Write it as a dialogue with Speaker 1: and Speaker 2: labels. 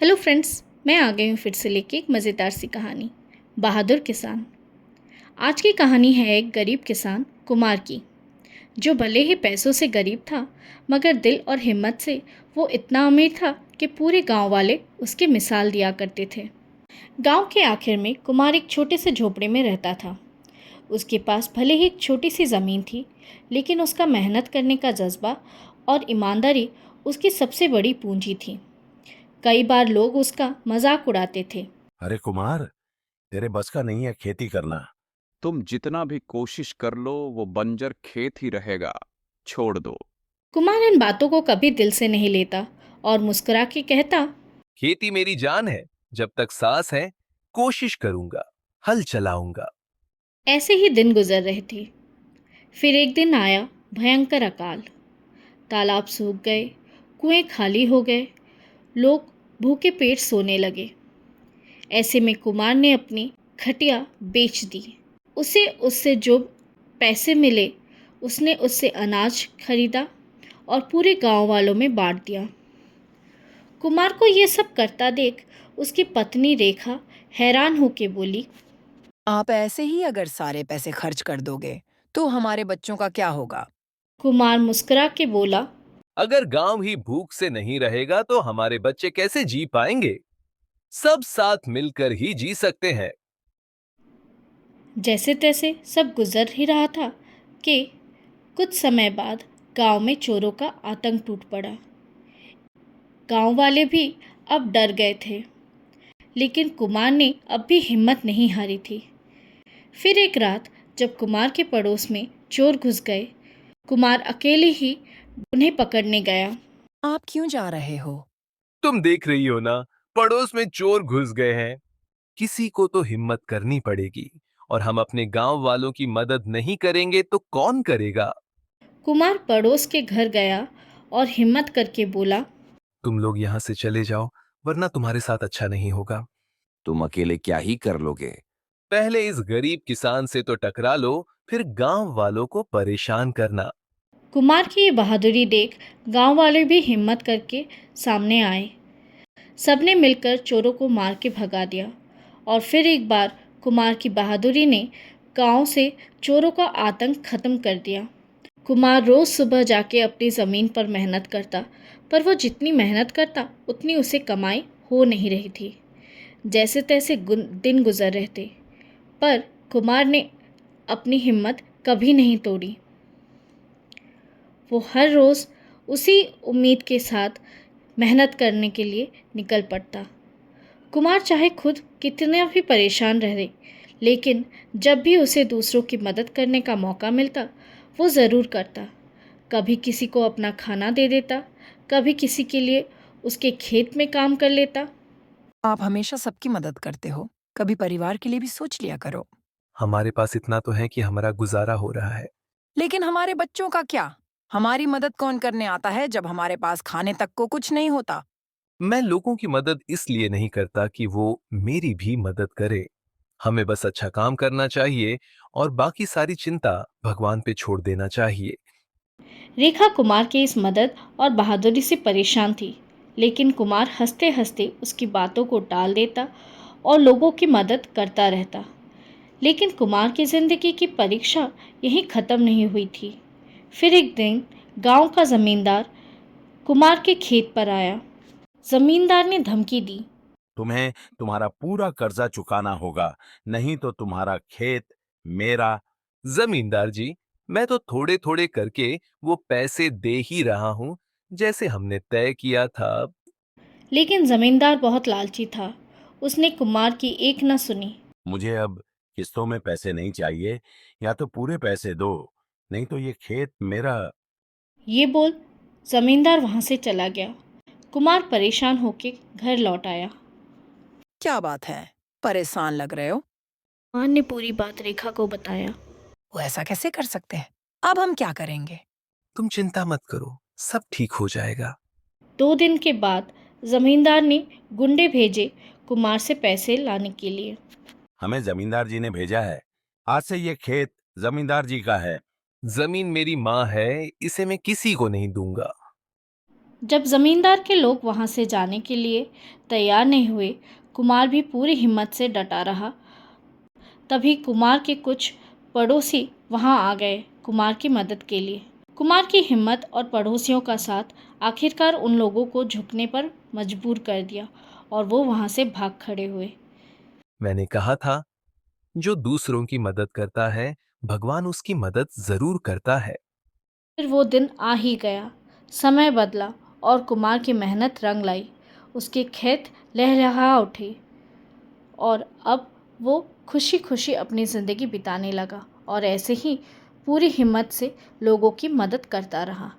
Speaker 1: Hello friends, मैं आ गई हूँ फिर से लेके एक मज़ेदार सी कहानी, बहादुर किसान। आज की कहानी है एक गरीब किसान कुमार की, जो भले ही पैसों से गरीब था, मगर दिल और हिम्मत से वो इतना अमीर था कि पूरे गांव वाले उसकी मिसाल दिया करते थे। गांव के आखिर में कुमार एक छोटे से झोपड़े में रहता था। उसके पास भले ही एक छोटी सी ज़मीन थी, लेकिन उसका मेहनत करने का जज्बा और ईमानदारी उसकी सबसे बड़ी पूंजी थी। कई बार लोग उसका मजाक उड़ाते थे।
Speaker 2: अरे कुमार, तेरे बस का नहीं है खेती करना।
Speaker 3: तुम जितना भी कोशिश कर लो वो बंजर खेत ही रहेगा। छोड़ दो।
Speaker 1: कुमार इन बातों को कभी दिल से नहीं लेता और मुस्कुरा के कहता,
Speaker 4: खेती मेरी जान है। जब तक सांस है कोशिश करूंगा, हल चलाऊंगा।
Speaker 1: ऐसे ही दिन गुजर रहे थे। फिर एक दिन आया भयंकर अकाल। तालाब सूख गए, कुएं खाली हो गए, लोग भूखे पेट सोने लगे। ऐसे में कुमार ने अपनी खटिया बेच दी। उसे उससे जो पैसे मिले, उसने उससे अनाज खरीदा और पूरे गांव वालों में बांट दिया। कुमार को ये सब करता देख उसकी पत्नी रेखा हैरान होके बोली,
Speaker 5: आप ऐसे ही अगर सारे पैसे खर्च कर दोगे, तो हमारे बच्चों का क्या होगा?
Speaker 1: कुमार मुस्कुरा के बोला,
Speaker 4: अगर गांव ही भूख से नहीं रहेगा तो हमारे बच्चे कैसे जी पाएंगे? सब साथ मिलकर ही जी सकते हैं।
Speaker 1: जैसे तैसे सब गुजर ही रहा था कि कुछ समय बाद गांव में चोरों का आतंक टूट पड़ा। गांव वाले भी अब डर गए थे, लेकिन कुमार ने अब भी हिम्मत नहीं हारी थी। फिर एक रात जब कुमार के पड़ोस में चोर घुस गए, कुमार अकेले ही उन्हें पकड़ने गया।
Speaker 5: आप क्यों जा रहे हो?
Speaker 4: तुम देख रही हो ना, पड़ोस में चोर घुस गए हैं। किसी को तो हिम्मत करनी पड़ेगी, और हम अपने गांव वालों की मदद नहीं करेंगे तो कौन करेगा?
Speaker 1: कुमार पड़ोस के घर गया और हिम्मत करके बोला,
Speaker 4: तुम लोग यहां से चले जाओ, वरना तुम्हारे साथ अच्छा नहीं होगा।
Speaker 2: तुम अकेले क्या ही कर लोगे?
Speaker 4: पहले इस गरीब किसान से तो टकरा लो, फिर गांव वालों को परेशान करना।
Speaker 1: कुमार की ये बहादुरी देख गांव वाले भी हिम्मत करके सामने आए। सबने मिलकर चोरों को मार के भगा दिया और फिर एक बार कुमार की बहादुरी ने गांव से चोरों का आतंक खत्म कर दिया। कुमार रोज सुबह जाके अपनी ज़मीन पर मेहनत करता, पर वो जितनी मेहनत करता उतनी उसे कमाई हो नहीं रही थी। जैसे तैसे दिन गुजर रहे थे, पर कुमार ने अपनी हिम्मत कभी नहीं तोड़ी। वो हर रोज़ उसी उम्मीद के साथ मेहनत करने के लिए निकल पड़ता। कुमार चाहे खुद कितना भी परेशान रहे, लेकिन जब भी उसे दूसरों की मदद करने का मौका मिलता, वो ज़रूर करता। कभी किसी को अपना खाना दे देता, कभी किसी के लिए उसके खेत में काम कर लेता।
Speaker 5: आप हमेशा सबकी मदद करते हो। कभी परिवार के लिए भी सोच लिया करो।
Speaker 4: हमारे पास इतना तो है कि हमारा गुजारा हो रहा है।
Speaker 5: लेकिन हमारे बच्चों का क्या? हमारी मदद कौन करने आता है जब हमारे पास खाने तक को कुछ नहीं होता?
Speaker 4: मैं लोगों की मदद इसलिए नहीं करता कि वो मेरी भी मदद करे। हमें बस अच्छा काम करना चाहिए, और बाकी सारी चिंता भगवान पे छोड़ देना चाहिए।
Speaker 1: रेखा कुमार की इस मदद और बहादुरी से परेशान थी, लेकिन कुमार हंसते हंसते उसकी बातों को टाल देता और लोगों की मदद करता रहता। लेकिन कुमार की जिंदगी की परीक्षा यहीं ख़त्म नहीं हुई थी। फिर एक दिन गांव का जमींदार कुमार के खेत पर आया। जमींदार ने धमकी दी,
Speaker 2: तुम्हें तुम्हारा पूरा कर्जा चुकाना होगा, नहीं तो तुम्हारा खेत मेरा।
Speaker 4: जमींदार जी, मैं तो थोड़े थोड़े करके वो पैसे दे ही रहा हूं, जैसे हमने तय किया था।
Speaker 1: लेकिन जमींदार बहुत लालची था। उसने कुमार की एक न सुनी।
Speaker 2: मुझे अब किस्तों में पैसे नहीं चाहिए, या तो पूरे पैसे दो, नहीं तो ये खेत मेरा।
Speaker 1: ये बोल जमींदार वहां से चला गया। कुमार परेशान होकर घर लौट आया।
Speaker 5: क्या बात है? परेशान लग रहे हो?
Speaker 1: कुमार ने पूरी बात रेखा को बताया।
Speaker 5: वो ऐसा कैसे कर सकते हैं? अब हम क्या करेंगे?
Speaker 4: तुम चिंता मत करो, सब ठीक हो जाएगा।
Speaker 1: 2 दिन के बाद जमींदार ने गुंडे भेजे कुमार से पैसे लाने के लिए।
Speaker 2: हमें जमींदार जी ने भेजा है। आज से ये खेत जमींदार जी का है।
Speaker 4: जमीन मेरी माँ है, इसे मैं किसी को नहीं दूंगा।
Speaker 1: जब जमींदार के लोग वहां से जाने के लिए तैयार नहीं हुए, कुमार भी पूरी हिम्मत से डटा रहा। तभी कुमार के कुछ पड़ोसी वहां आ गए कुमार की मदद के लिए। कुमार की हिम्मत और पड़ोसियों का साथ आखिरकार उन लोगों को झुकने पर मजबूर कर दिया और वो वहां से भाग खड़े हुए।
Speaker 4: मैंने कहा था, जो दूसरों की मदद करता है भगवान उसकी मदद जरूर करता है।
Speaker 1: फिर वो दिन आ ही गया। समय बदला और कुमार की मेहनत रंग लाई। उसके खेत लहलहा उठे और अब वो खुशी खुशी अपनी ज़िंदगी बिताने लगा और ऐसे ही पूरी हिम्मत से लोगों की मदद करता रहा।